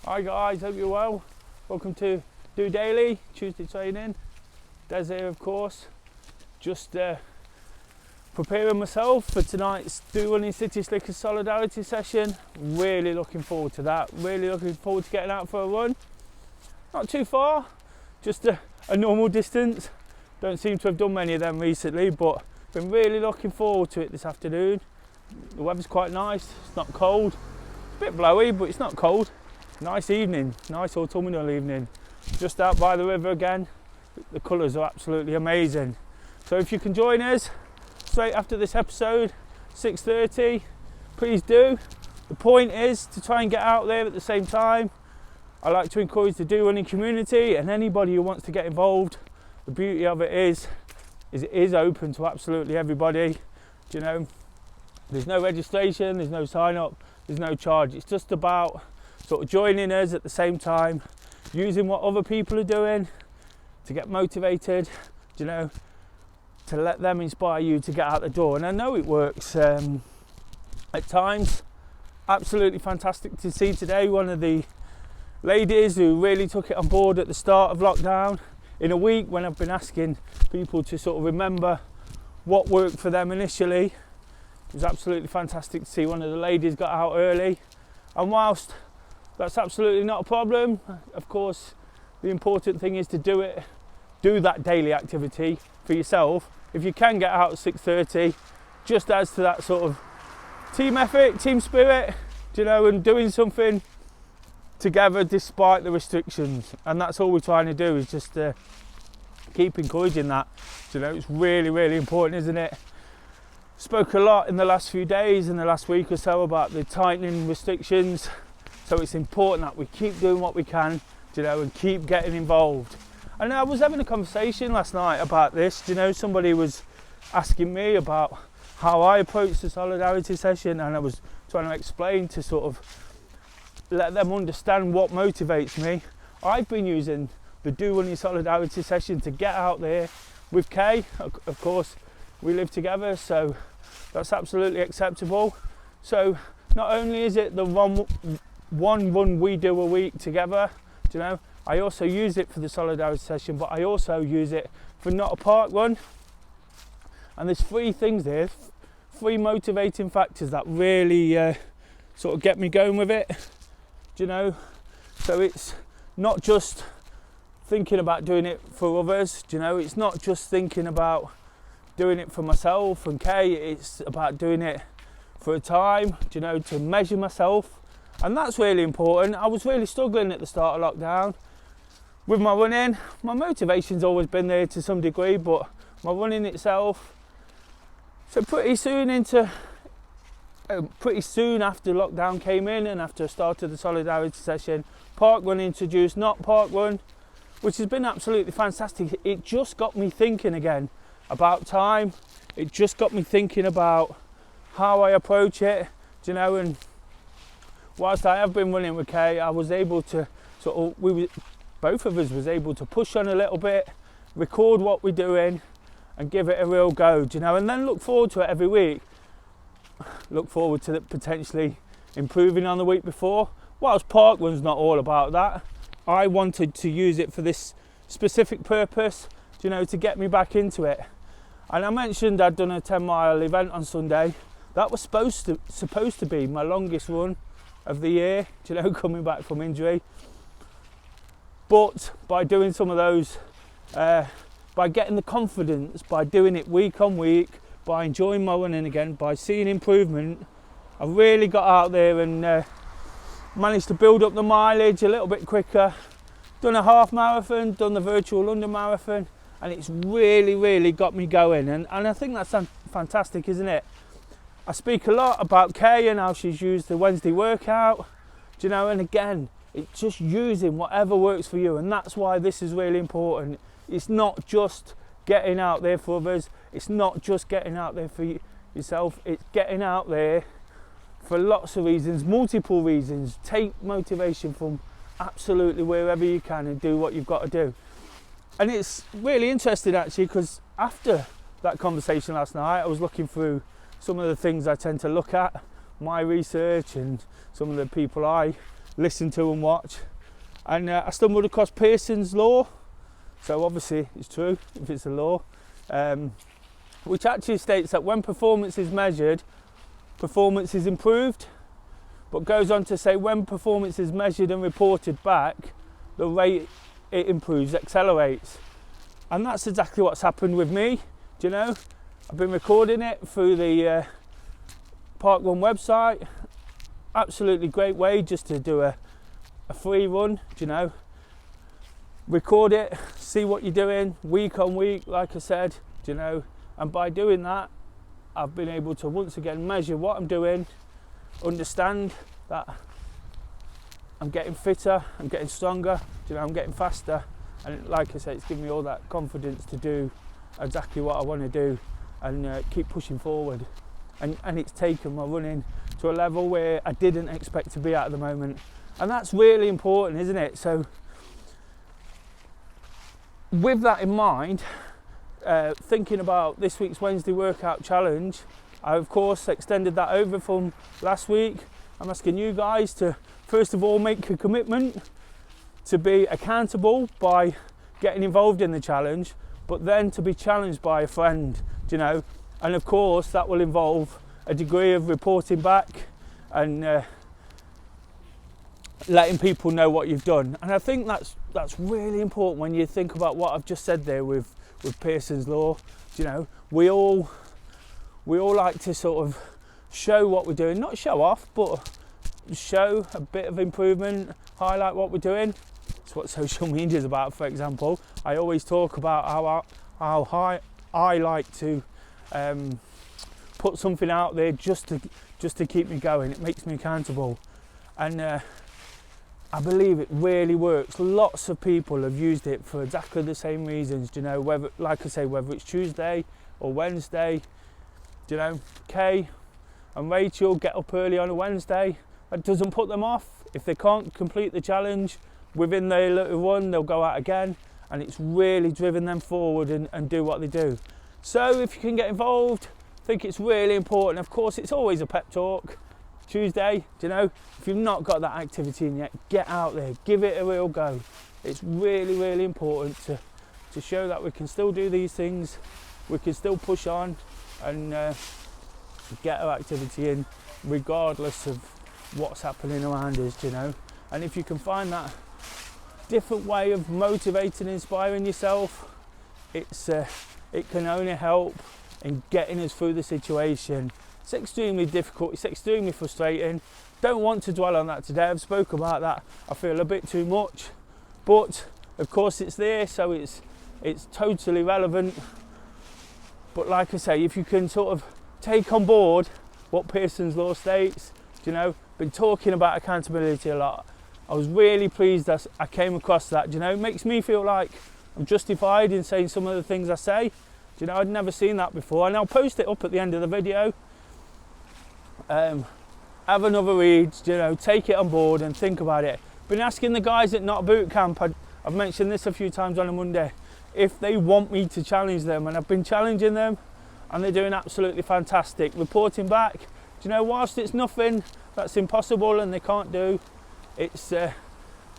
Hi guys, hope you're well. Welcome to DOdaily, Tuesday training. Des here of course. Just preparing myself for tonight's DOdaily City Slickers Solidarity session. Really looking forward to that. Really looking forward to getting out for a run. Not too far, just a normal distance. Don't seem to have done many of them recently, but been really looking forward to it this afternoon. The weather's quite nice, it's not cold. It's a bit blowy, but it's not cold. Nice evening, nice autumnal evening. Just out by the river again. The colours are absolutely amazing. So if you can join us straight after this episode, 6:30, please do. The point is to try and get out there at the same time. I like to encourage the DOdaily community and anybody who wants to get involved. The beauty of it is it is open to absolutely everybody. Do you know, there's no registration, there's no sign up, there's no charge. It's just about sort of joining us at the same time, using what other people are doing to get motivated, you know, to let them inspire you to get out the door. And I know it works at times. Absolutely fantastic to see today one of the ladies who really took it on board at the start of lockdown. In a week when I've been asking people to sort of remember what worked for them initially, it was absolutely fantastic to see one of the ladies got out early. And whilst that's absolutely not a problem, of course, the important thing is to do that daily activity for yourself. If you can get out at 6:30, just adds to that sort of team effort, team spirit, you know, and doing something together despite the restrictions. And that's all we're trying to do, is just keep encouraging that. You know, it's really, really important, isn't it? Spoke a lot in the last few days, in the last week or so, about the tightening restrictions. So it's important that we keep doing what we can, you know, and keep getting involved. And I was having a conversation last night about this. You know, somebody was asking me about how I approach the solidarity session, and I was trying to explain to sort of let them understand what motivates me. I've been using the DOdaily solidarity session to get out there with Kay. Of course, we live together, so that's absolutely acceptable. So not only is it the one run we do a week together, do you know, I also use it for the solidarity session, but I also use it for not a park run. And there's three things there, three motivating factors that really sort of get me going with it, do you know. So it's not just thinking about doing it for others, do you know, it's not just thinking about doing it for myself and Kay, it's about doing it for a time, do you know, to measure myself. And that's really important. I was really struggling at the start of lockdown with my running. My motivation's always been there to some degree, but my running itself. So pretty soon after lockdown came in and after I started the solidarity session, park run introduced, not park run, which has been absolutely fantastic. It just got me thinking again about time. It just got me thinking about how I approach it, do you know. And whilst I have been running with Kay, I was able to both of us was able to push on a little bit, record what we're doing and give it a real go, do you know, and then look forward to it every week. Look forward to it potentially improving on the week before. Whilst park run's not all about that, I wanted to use it for this specific purpose, do you know, to get me back into it. And I mentioned I'd done a 10-mile event on Sunday. That was supposed to be my longest run of the year, do you know, coming back from injury. But by doing some of those, by getting the confidence, by doing it week on week, by enjoying my running again, by seeing improvement, I really got out there and managed to build up the mileage a little bit quicker. Done a half marathon, done the virtual London marathon, and it's really, really got me going. And I think that's fantastic, isn't it? I speak a lot about Kay and how she's used the Wednesday workout, do you know, and again, it's just using whatever works for you, and that's why this is really important. It's not just getting out there for others, it's not just getting out there for yourself, it's getting out there for lots of reasons, multiple reasons. Take motivation from absolutely wherever you can and do what you've got to do. And it's really interesting actually, because after that conversation last night, I was looking through some of the things I tend to look at, my research and some of the people I listen to and watch. And I stumbled across Pearson's law, so obviously it's true if it's a law, which actually states that when performance is measured, performance is improved, but goes on to say when performance is measured and reported back, the rate it improves accelerates. And that's exactly what's happened with me. Do you know, I've been recording it through the Park Run website. Absolutely great way just to do a free run, do you know, record it, see what you're doing week on week, like I said, do you know, and by doing that I've been able to once again measure what I'm doing, understand that I'm getting fitter, I'm getting stronger, do you know, I'm getting faster, and like I said, it's given me all that confidence to do exactly what I want to do and keep pushing forward. And it's taken my running to a level where I didn't expect to be at the moment. And that's really important, isn't it? So with that in mind, thinking about this week's Wednesday workout challenge, I of course extended that over from last week. I'm asking you guys to first of all make a commitment to be accountable by getting involved in the challenge, but then to be challenged by a friend, do you know? And of course that will involve a degree of reporting back and letting people know what you've done. And I think that's really important when you think about what I've just said there with Pearson's law. You know, we all like to sort of show what we're doing, not show off, but show a bit of improvement, highlight what we're doing. It's what social media is about, for example. I always talk about how I like to put something out there just to keep me going. It makes me accountable, and I believe it really works. Lots of people have used it for exactly the same reasons. Do you know, whether, like I say, whether it's Tuesday or Wednesday. Do you know, Kay and Rachel get up early on a Wednesday. That doesn't put them off. If they can't complete the challenge within their little run, they'll go out again, and it's really driven them forward and do what they do. So if you can get involved, I think it's really important. Of course, it's always a pep talk. Tuesday, do you know, if you've not got that activity in yet, get out there, give it a real go. It's really, really important to show that we can still do these things, we can still push on and get our activity in regardless of what's happening around us, do you know. And if you can find that different way of motivating and inspiring yourself, it can only help in getting us through the situation. It's extremely difficult, it's extremely frustrating. Don't want to dwell on that today. I've spoken about that, I feel a bit too much, but of course it's there, so it's totally relevant. But like I say, if you can sort of take on board what Pearson's law states, you know, been talking about accountability a lot. I was really pleased that I came across that, you know. It makes me feel like I'm justified in saying some of the things I say. You know, I'd never seen that before, and I'll post it up at the end of the video. Have another read, you know, take it on board and think about it. Been asking the guys at Not Boot Camp, I've mentioned this a few times on a Monday, if they want me to challenge them, and I've been challenging them and they're doing absolutely fantastic. Reporting back, do you know, whilst it's nothing that's impossible and they can't do, it's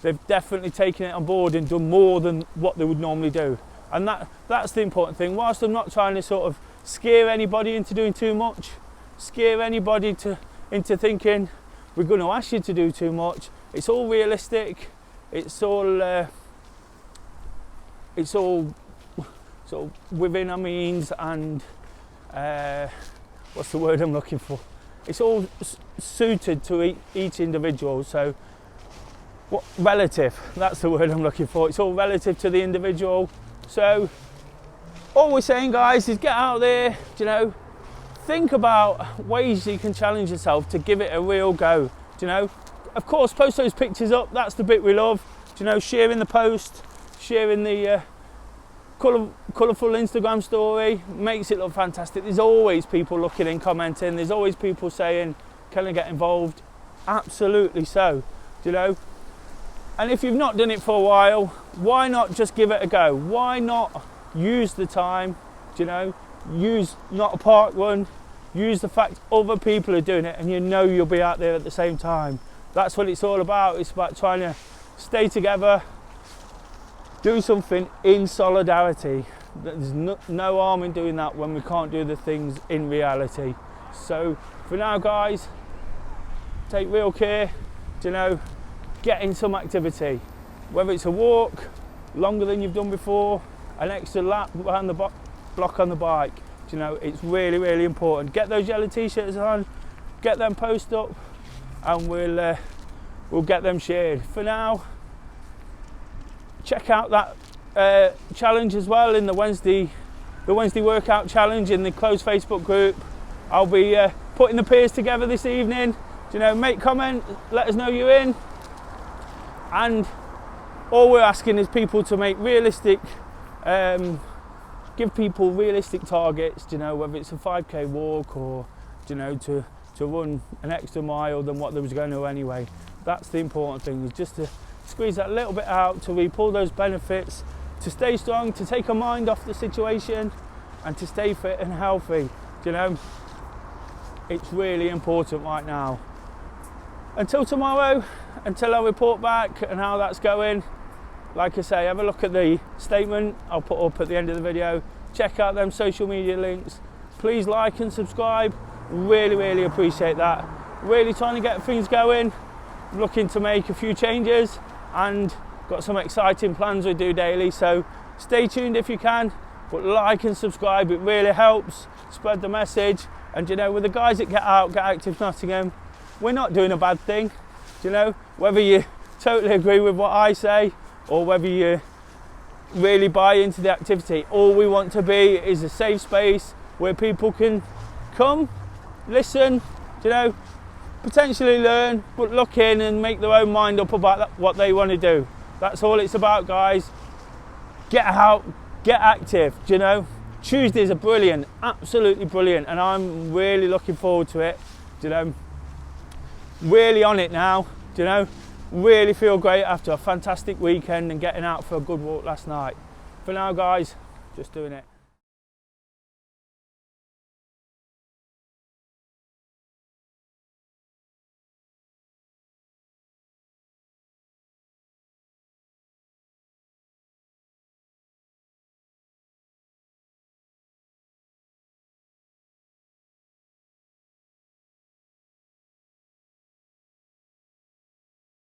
they've definitely taken it on board and done more than what they would normally do. And that's the important thing. Whilst I'm not trying to sort of scare anybody into doing too much, scare anybody into thinking we're going to ask you to do too much, it's all realistic, it's all sort of within our means, and what's the word I'm looking for? It's all suited to each individual. So relative, that's the word I'm looking for. It's all relative to the individual. So all we're saying, guys, is get out there, you know, think about ways you can challenge yourself to give it a real go, you know. Of course, post those pictures up, that's the bit we love, you know, sharing the post, sharing the colourful Instagram story, makes it look fantastic. There's always people looking and commenting, there's always people saying, can I get involved? Absolutely so, you know. And if you've not done it for a while, why not just give it a go? Why not use the time, you know, use not a park run, use the fact other people are doing it and you know you'll be out there at the same time. that's what it's all about. It's about trying to stay together, do something in solidarity. There's no harm in doing that when we can't do the things in reality. So for now, guys, take real care, get in some activity, whether it's a walk longer than you've done before, an extra lap around the block on the bike. It's really, really important. Get those yellow t-shirts on, get them posted up, and we'll get them shared. For now, check out that challenge as well in the Wednesday workout challenge in the closed Facebook group. I'll be putting the peers together this evening. Make comment, let us know you're in, and all we're asking is people to make realistic, give people realistic targets. Whether it's a 5k walk or to run an extra mile than what they was going to anyway. That's the important thing, is just to squeeze that little bit out to reap all those benefits, to stay strong, to take our mind off the situation, and to stay fit and healthy. It's really important right now. Until tomorrow, until I report back and how that's going, like I say, have a look at the statement I'll put up at the end of the video. Check out them social media links. Please like and subscribe. Really, really appreciate that. Really trying to get things going. Looking to make a few changes and got some exciting plans with DOdaily. So stay tuned if you can, but like and subscribe. It really helps spread the message. And with the guys that Get Active Nottingham, we're not doing a bad thing. Whether you totally agree with what I say or whether you really buy into the activity, all we want to be is a safe space where people can come, listen, potentially learn, but look in and make their own mind up about what they want to do. That's all it's about, guys. Get out, get active. Tuesdays are brilliant, absolutely brilliant, and I'm really looking forward to it. Really on it now. Really feel great after a fantastic weekend and getting out for a good walk last night. For now, guys, just doing it.